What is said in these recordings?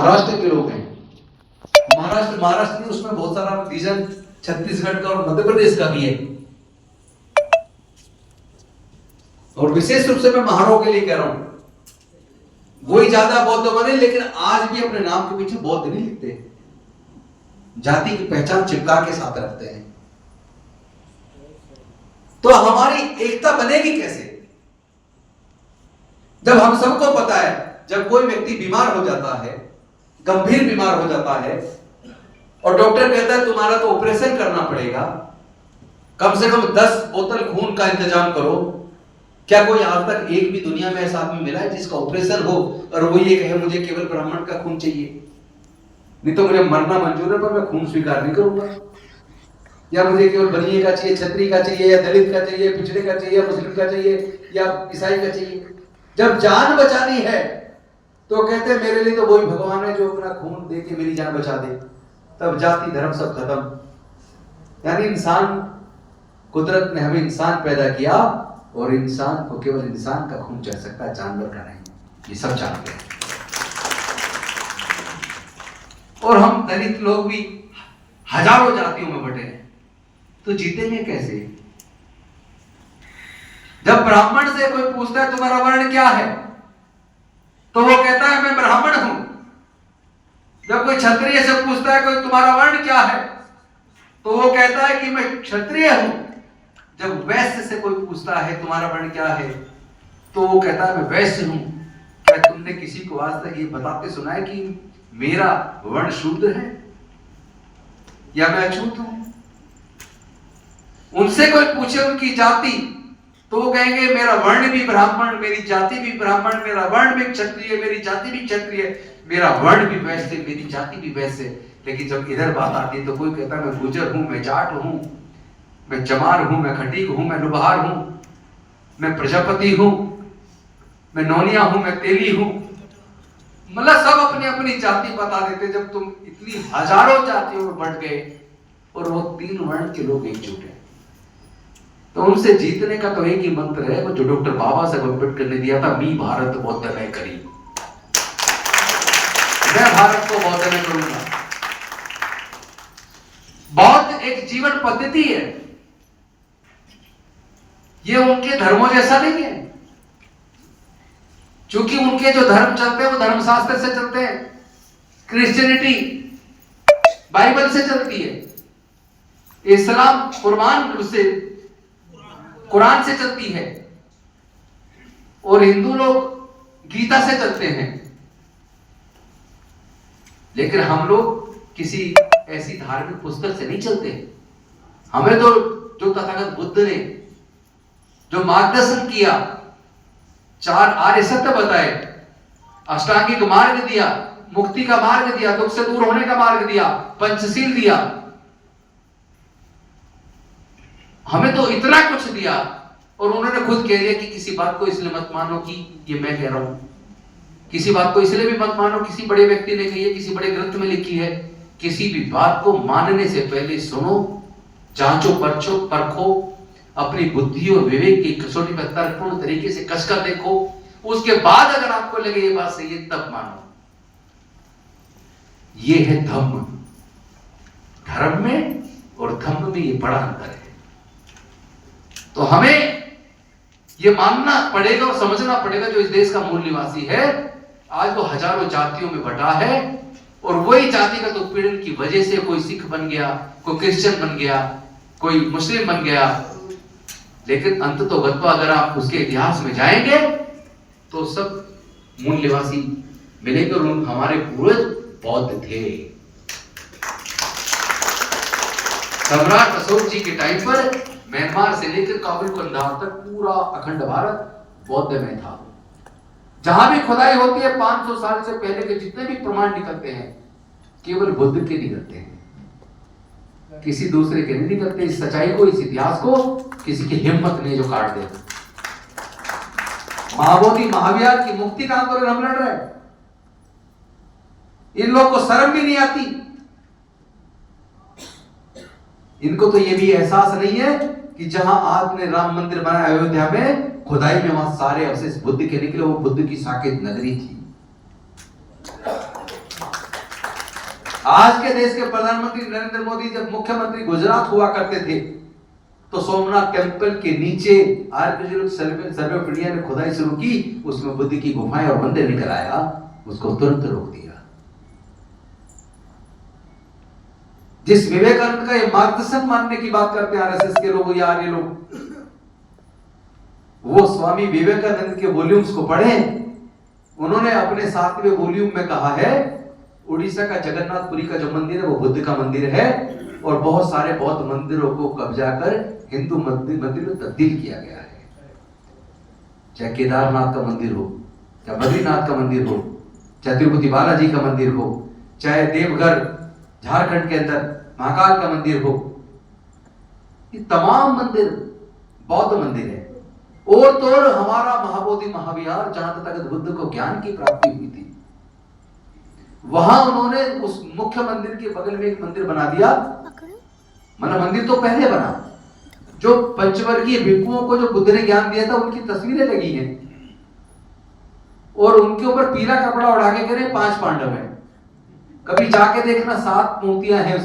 महाराष्ट्र के लोग हैं। महाराष्ट्र में उसमें बहुत सारा रीजन छत्तीसगढ़ का और मध्य प्रदेश का भी है। और विशेष रूप से मैं महारों के लिए कह रहा हूं, वही ज्यादा बौद्ध बने, लेकिन आज भी अपने नाम के पीछे बौद्ध नहीं लिखते, जाति की पहचान चिपका के साथ रखते हैं। तो हमारी एकता बनेगी कैसे? जब हम सबको पता है, जब कोई व्यक्ति बीमार हो जाता है, गंभीर बीमार हो जाता है, और डॉक्टर कहता है तुम्हारा तो ऑपरेशन करना पड़ेगा, कम से कम 10 बोतल खून का इंतजाम करो। क्या कोई आज तक एक भी दुनिया में ऐसा आदमी मिला है जिसका ऑपरेशन हो और वो ये कहे मुझे केवल ब्राह्मण का खून चाहिए, नहीं तो मुझे मरना मंजूर है पर मैं खून स्वीकार नहीं करूंगा, या मुझे केवल बनिए का चाहिए, क्षत्रिय का चाहिए, या दलित का चाहिए, पिछड़े का चाहिए, या मुस्लिम का चाहिए, या ईसाई का चाहिए। जब जान बचानी है तो कहते हैं मेरे लिए तो वही भगवान है जो अपना खून दे के मेरी जान बचा दे। तब जाति धर्म सब खत्म। यानी इंसान, कुदरत ने हमें इंसान पैदा किया और इंसान को केवल इंसान का खून चल सकता है, जानवर का नहीं। ये सब जानते हैं। और हम दलित लोग भी हजारों जातियों में बटे हैं, तो जीतेंगे कैसे? जब ब्राह्मण से कोई पूछता है तुम्हारा वर्ण क्या है, तो वो कहता है मैं ब्राह्मण हूं। जब कोई क्षत्रिय से पूछता है कोई तुम्हारा वर्ण क्या है, तो वो कहता है कि मैं क्षत्रिय हूं। जब वैश्य से कोई पूछता है तुम्हारा वर्ण क्या है, तो वो कहता है मैं वैश्य हूं। क्या तुमने किसी को आज तक ये बताते सुना है कि मेरा वर्ण शूद्र है या मैं अछूत हूं? उनसे कोई पूछे उनकी जाति, तो वो कहेंगे मेरा वर्ण भी ब्राह्मण, मेरी जाति भी ब्राह्मण, मेरा वर्ण भी क्षत्रिय, मेरी जाति भी क्षत्रिय, मेरा वर्ण भी वैश्य, मेरी जाति भी वैश्य। लेकिन जब इधर बात आती है तो कोई कहता है मैं गुजर हूं, मैं जाट हूं, मैं चमार हूं, मैं खटीक हूं, मैं लुबहार हूं, मैं प्रजापति हूं, मैं नौनिया हूं, मैं तेली हूं। मतलब सब अपनी अपनी जाति बता देते। जब तुम इतनी हजारों जातियों में बढ़ गए और वो 3 वर्ण के लोग एकजुट हैं, तो उनसे जीतने का तो एक ही मंत्र है, वो जो डॉक्टर बाबा साहेब अम्बेडकर ने दिया था, मी भारत बौद्ध में करी, मैं भारत को बौद्ध में करूंगा। बौद्ध एक जीवन पद्धति है, ये उनके धर्मों जैसा नहीं है। क्योंकि उनके जो धर्म चलते हैं वो धर्मशास्त्र से चलते हैं। क्रिश्चियनिटी बाइबल से चलती है, इस्लाम कुरान से चलती है, और हिंदू लोग गीता से चलते हैं। लेकिन हम लोग किसी ऐसी धार्मिक पुस्तक से नहीं चलते। हमें तो जो तथागत बुद्ध ने जो मार्गदर्शन किया, 4 आर्य सत्य बताए, अष्टांगिक मार्ग दिया, मुक्ति का मार्ग दिया, दुख से दूर होने का मार्ग दिया, पंचशील दिया, हमें तो इतना कुछ दिया। और उन्होंने खुद कह दिया कि किसी बात को इसलिए मत मानो कि ये मैं कह रहा हूं, किसी बात को इसलिए भी मत मानो किसी बड़े व्यक्ति ने कही है, किसी बड़े ग्रंथ में लिखी है। किसी भी बात को मानने से पहले सुनो, जांचो, परखो, अपनी बुद्धि और विवेक की कसौटी पर तर्कपूर्ण तरीके से कसकर देखो, उसके बाद अगर आपको लगे ये बात सही है तब मानो। ये है धम्म। धर्म में और धम्म में ये बड़ा अंतर है। तो हमें ये मानना पड़ेगा और समझना पड़ेगा जो इस देश का मूल निवासी है, आज वो हजारों जातियों में बटा है, और वही जातिगत उत्पीड़न की वजह से कोई सिख बन गया, कोई क्रिश्चियन बन गया, कोई मुस्लिम बन गया। लेकिन अंततोगत्वा अगर आप उसके इतिहास में जाएंगे तो सब मूल निवासी मिलेंगे, और हमारे पूर्वज बौद्ध थे। सम्राट अशोक जी के टाइम पर म्यांमार से लेकर काबुल कंधार तक पूरा अखंड भारत बौद्ध में था। जहां भी खुदाई होती है 500 साल से पहले के जितने भी प्रमाण निकलते हैं केवल बुद्ध के निकलते हैं, किसी दूसरे के नहीं निकलते। इस सच्चाई को, इस इतिहास को किसी की हिम्मत नहीं जो काट दे। महाबोधि महावीर की मुक्ति का आंदोलन हम लड़ रहे हैं, इन लोगों को शर्म भी नहीं आती। इनको तो ये भी एहसास नहीं है कि जहां आपने राम मंदिर बनाया अयोध्या में, खुदाई में वहां सारे अवशेष बुद्ध के निकले, वो बुद्ध की साकेत नगरी थी। आज के देश के प्रधानमंत्री नरेंद्र मोदी जब मुख्यमंत्री गुजरात हुआ करते थे तो सोमनाथ टेम्पल के नीचे आर्कियोलॉजिकल सर्वे ऑफ इंडिया ने खुदाई शुरू की, उसमें बुद्ध की गुफाएं और मंदिर निकल आया, उसको तुरंत रोक दिया। जिस विवेकानंद का ये मार्गदर्शन मानने की बात करते हैं आरएसएस के लोग या आर्य लोग, वो स्वामी विवेकानंद के वॉल्यूम्स को पढ़ें। उन्होंने अपने 7वें वॉल्यूम में कहा है उड़ीसा का जगन्नाथपुरी का जो मंदिर है वो बुद्ध का मंदिर है और बहुत सारे बौद्ध मंदिरों को कब्जा कर हिंदू मंदिर में तब्दील किया गया है। चाहे केदारनाथ का मंदिर हो, चाहे बद्रीनाथ का मंदिर हो, चाहे तिरुपति बालाजी का मंदिर हो, चाहे देवघर झारखंड के अंदर महाकाल का मंदिर हो, ये तमाम मंदिर बौद्ध मंदिर है। और तो और हमारा महाबोधि महाविहार जहां तक बुद्ध को ज्ञान की प्राप्ति हुई थी, वहां उन्होंने उस मुख्य मंदिर के बगल में एक मंदिर बना दिया। मतलब मंदिर तो पहले बना, जो पंचवर्गीय भिक्षुओं को जो बुद्ध ने ज्ञान दिया था उनकी तस्वीरें लगी हैं और उनके ऊपर पीला कपड़ा उड़ा के करे 5 पांडव हैं। कभी जाके देखना 7 मूर्तियां हैं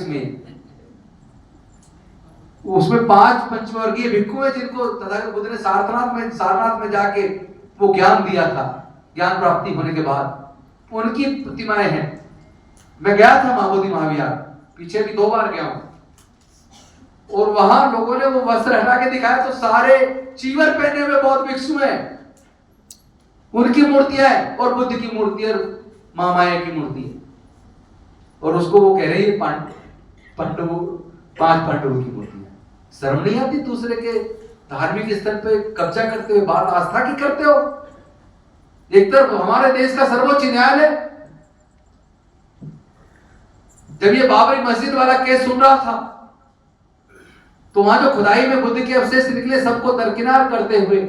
उसमें 5 पंचवर्गीय भिक्षु है जिनको तथागत बुद्ध ने सारनाथ में जाके वो ज्ञान दिया था। ज्ञान प्राप्ति होने के बाद उनकी प्रतिमाएं हैं। मैं गया था महाबोधि महाविहार, पीछे भी 2 बार गया हूं, और वहां लोगों ने वो वस्त्र हटा के दिखाया तो सारे चीवर पहने हुए बौद्ध भिक्षु हैं, उनकी मूर्तियां हैं और बुद्ध की मूर्ति और महामाया की मूर्ति है, और उसको वो कह रही है 5 पांडवों की मूर्ति है। शर्म नहीं आती दूसरे के धार्मिक स्थल पे कब्जा करते हुए? बात आस्था की करते हो। एक तरफ हमारे देश का सर्वोच्च न्यायालय जब ये बाबरी मस्जिद वाला केस सुन रहा था तो वहां जो खुदाई में बुद्ध के अवशेष निकले सबको दरकिनार करते हुए,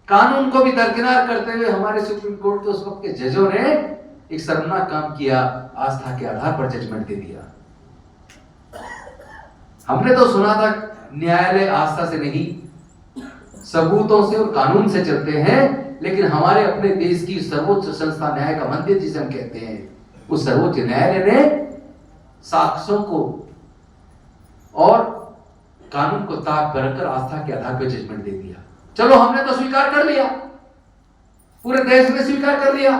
कानून को भी दरकिनार करते हुए हमारे सुप्रीम कोर्ट के उस वक्त के जजों ने एक शर्मनाक काम किया, आस्था के आधार पर जजमेंट दे दिया। हमने तो सुना था न्यायालय आस्था से नहीं सबूतों से और कानून से चलते हैं, लेकिन हमारे अपने देश की सर्वोच्च संस्था न्याय का मंदिर जिसे हम कहते हैं, उस सर्वोच्च न्यायालय ने साक्ष्यों को और कानून को ताक रखकर आस्था के आधार पर जजमेंट दे दिया। चलो हमने तो स्वीकार कर लिया, पूरे देश ने स्वीकार कर लिया,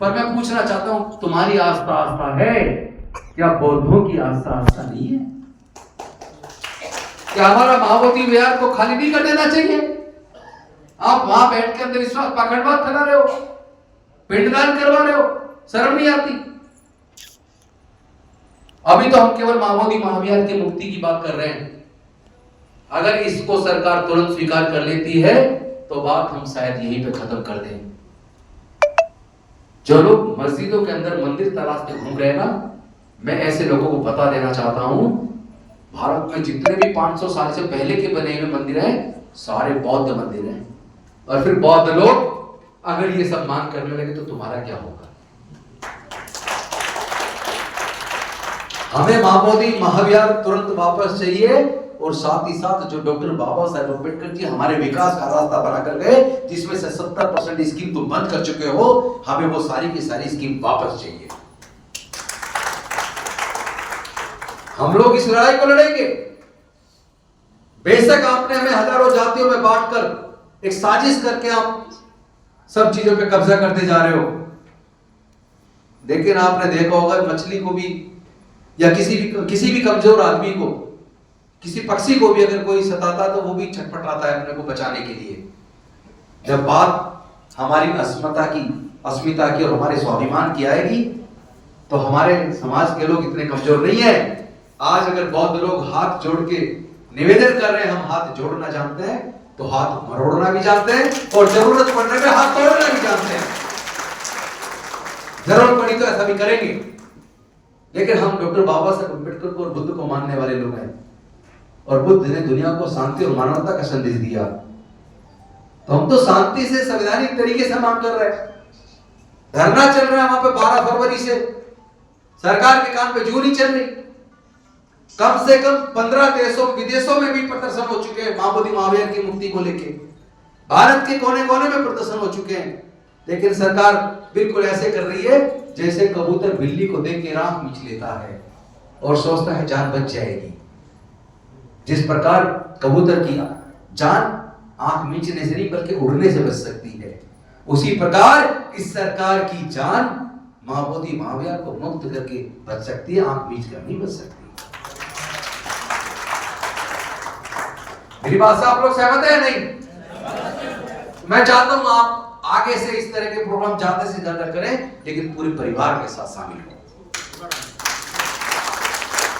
पर मैं पूछना चाहता हूं तुम्हारी आस्था आस्था है क्या बौद्धों की आस्था आस्था नहीं है? क्या हमारा महाबोधि विहार को खाली नहीं कर देना चाहिए? आप वहां बैठ के अंधविश्वास पाखंडवाद फैला रहे हो, पिंडदान करवा रहे हो, शर्म नहीं आती? अभी तो हम केवल महाबोधि महाविहार की मुक्ति की बात कर रहे हैं। अगर इसको सरकार तुरंत स्वीकार कर लेती है तो बात हम शायद यहीं पे खत्म कर दें। जो लोग मस्जिदों के अंदर मंदिर तलाशते घूम रहे हैं ना, मैं ऐसे लोगों को बता देना चाहता हूं, भारत में जितने भी 500 साल से पहले के बने हुए मंदिर हैं सारे बौद्ध मंदिर हैं। और फिर बौद्ध लोग अगर ये सब मान करने लगे तो तुम्हारा क्या होगा? हमें महाबोधि महाविहार तुरंत वापस चाहिए, और साथ ही साथ जो डॉक्टर बाबा साहेब अम्बेडकर जी हमारे विकास का रास्ता बना कर गए, जिसमें से 70% स्कीम तुम बंद कर चुके हो, हमें वो सारी की सारी स्कीम वापस चाहिए। हम लोग इस लड़ाई को लड़ेंगे। बेशक आपने हमें हजारों जातियों में बांटकर एक साजिश करके आप सब चीजों पे कब्जा करते जा रहे हो, लेकिन आपने देखा होगा मछली को भी या किसी भी कमजोर आदमी को, किसी पक्षी को भी अगर कोई सताता तो वो भी छटपटाता है अपने को बचाने के लिए। जब बात हमारी अस्मिता की और हमारे स्वाभिमान की आएगी तो हमारे समाज के लोग इतने कमजोर नहीं है। आज अगर बौद्ध लोग हाथ जोड़ के निवेदन कर रहे हैं, हम हाथ जोड़ना जानते हैं तो हाथ मरोड़ना भी जानते हैं, और जरूरत पड़ने में हाथ तोड़ना भी जानते हैं। जरूरत पड़ी तो ऐसा भी करेंगे। लेकिन हम डॉक्टर बाबा साहेब अम्बेडकर को और बुद्ध को मानने वाले लोग हैं, और बुद्ध ने दुनिया को शांति और मानवता का संदेश दिया, तो हम तो शांति से संवैधानिक तरीके से मांग कर रहे हैं। धरना चल रहा है वहां पे 12 फरवरी से, सरकार के कान पे जू नहीं चल रही। कम से कम 15 देशों विदेशों में भी प्रदर्शन हो चुके हैं महाबोधि महाविहार की मुक्ति को लेके। भारत के कोने कोने में प्रदर्शन हो चुके हैं। लेकिन सरकार बिल्कुल ऐसे कर रही है जैसे कबूतर बिल्ली को देख के आंख मीच लेता है और सोचता है जान बच जाएगी। जिस प्रकार कबूतर की जान आंख मीचने से नहीं बल्कि उड़ने से बच सकती है, उसी प्रकार इस सरकार की जान महाबोधि महावीर को मुक्त करके बच सकती है, आंख मीच कर नहीं बच सकती। मेरी बात से आप लोग सहमत है नहीं? मैं चाहता हूं आप आगे से इस तरह के प्रोग्राम ज्यादा से ज्यादा करें, लेकिन पूरे परिवार के साथ शामिल हो।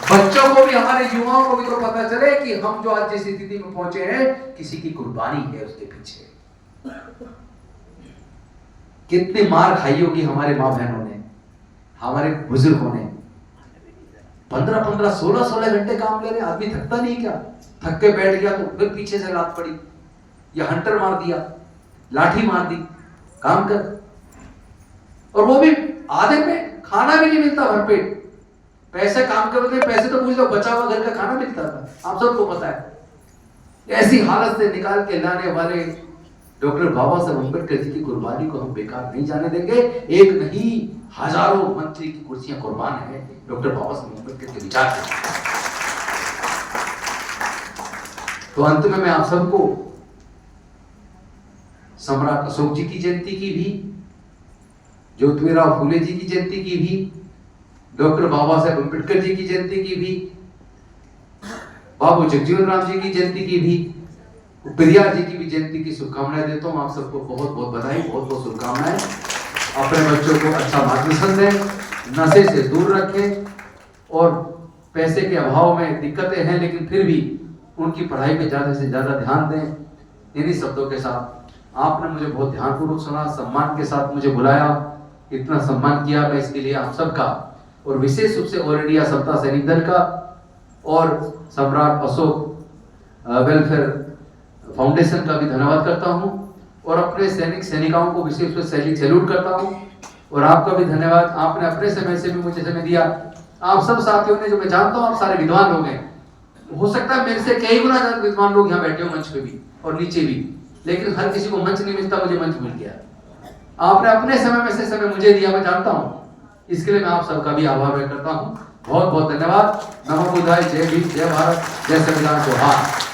बच्चों को भी, हमारे युवाओं को भी तो पता चले कि हम जो आज जिस स्थिति में पहुंचे हैं किसी की कुर्बानी है उसके पीछे। कितनी मार खाई होगी हमारे माँ बहनों ने, हमारे बुजुर्गों ने। 15-15, 16-16 घंटे काम ले रहे, आदमी थकता नहीं क्या? थक के बैठ गया तो फिर पीछे से लात पड़ी या हंटर मार दिया, लाठी मार दी, काम कर। और वो भी आधे पे, खाना भी नहीं मिलता भरपेट। पैसे काम के बदले पैसे तो पूछ लो, बचा हुआ घर का खाना मिलता था, आप सबको पता है। ऐसी हालत से निकाल के लाने वाले डॉक्टर बाबा साहब अम्बेडकर जी की कुर्बानी को हम बेकार नहीं जाने देंगे। एक नहीं, हजारों मंत्री की कुर्सियां कुर्बान है डॉक्टर बाबा साहब अम्बेडकर के विचार से। तो अंत में मैं आप सबको सम्राट अशोक जी की जयंती की भी, ज्योतिराव फूले जी की जयंती की भी, डॉक्टर बाबा साहब अम्बेडकर जी की जयंती की भी, बाबू जगजीवन राम जी की जयंती की भी, पेरियार जी की भी जयंती की शुभकामनाएं देता हूं। आप सबको बहुत बहुत बधाई, बहुत बहुत शुभकामनाएं। अपने बच्चों को अच्छा मार्गदर्शन दें, नशे से दूर रखें, और पैसे के अभाव में दिक्कतें हैं लेकिन फिर भी उनकी पढ़ाई पे ज्यादा से ज्यादा ध्यान दें। इन्हीं शब्दों के साथ आपने मुझे बहुत ध्यानपूर्वक सुना, सम्मान के साथ मुझे बुलाया, इतना सम्मान किया, मैं इसके लिए आप सबका और विशेष रूप से ऑल इंडिया समता सैनिक दल का और सम्राट अशोक वेलफेयर फाउंडेशन का भी धन्यवाद करता हूं, और अपने सैनिक सैनिकाओं को विशेष रूप से सैल्यूट करता हूं। और आपका भी धन्यवाद, आपने अपने समय से भी मुझे समय दिया। आप सब साथियों ने, जो मैं जानता हूं आप सारे विद्वान लोग हैं, हो सकता है मेरे से कई गुना ज्यादा विद्वान लोग यहाँ बैठे हो मंच पे भी और नीचे भी, लेकिन हर किसी को मंच नहीं मिलता, मुझे मंच मिल गया। आपने अपने समय में से समय मुझे दिया, मैं जानता हूँ, इसके लिए मैं आप सबका भी आभार व्यक्त करता हूँ। बहुत बहुत धन्यवाद। नमो बुद्धाय, जय भीम, जय भारत, जय संविधान, जोहार।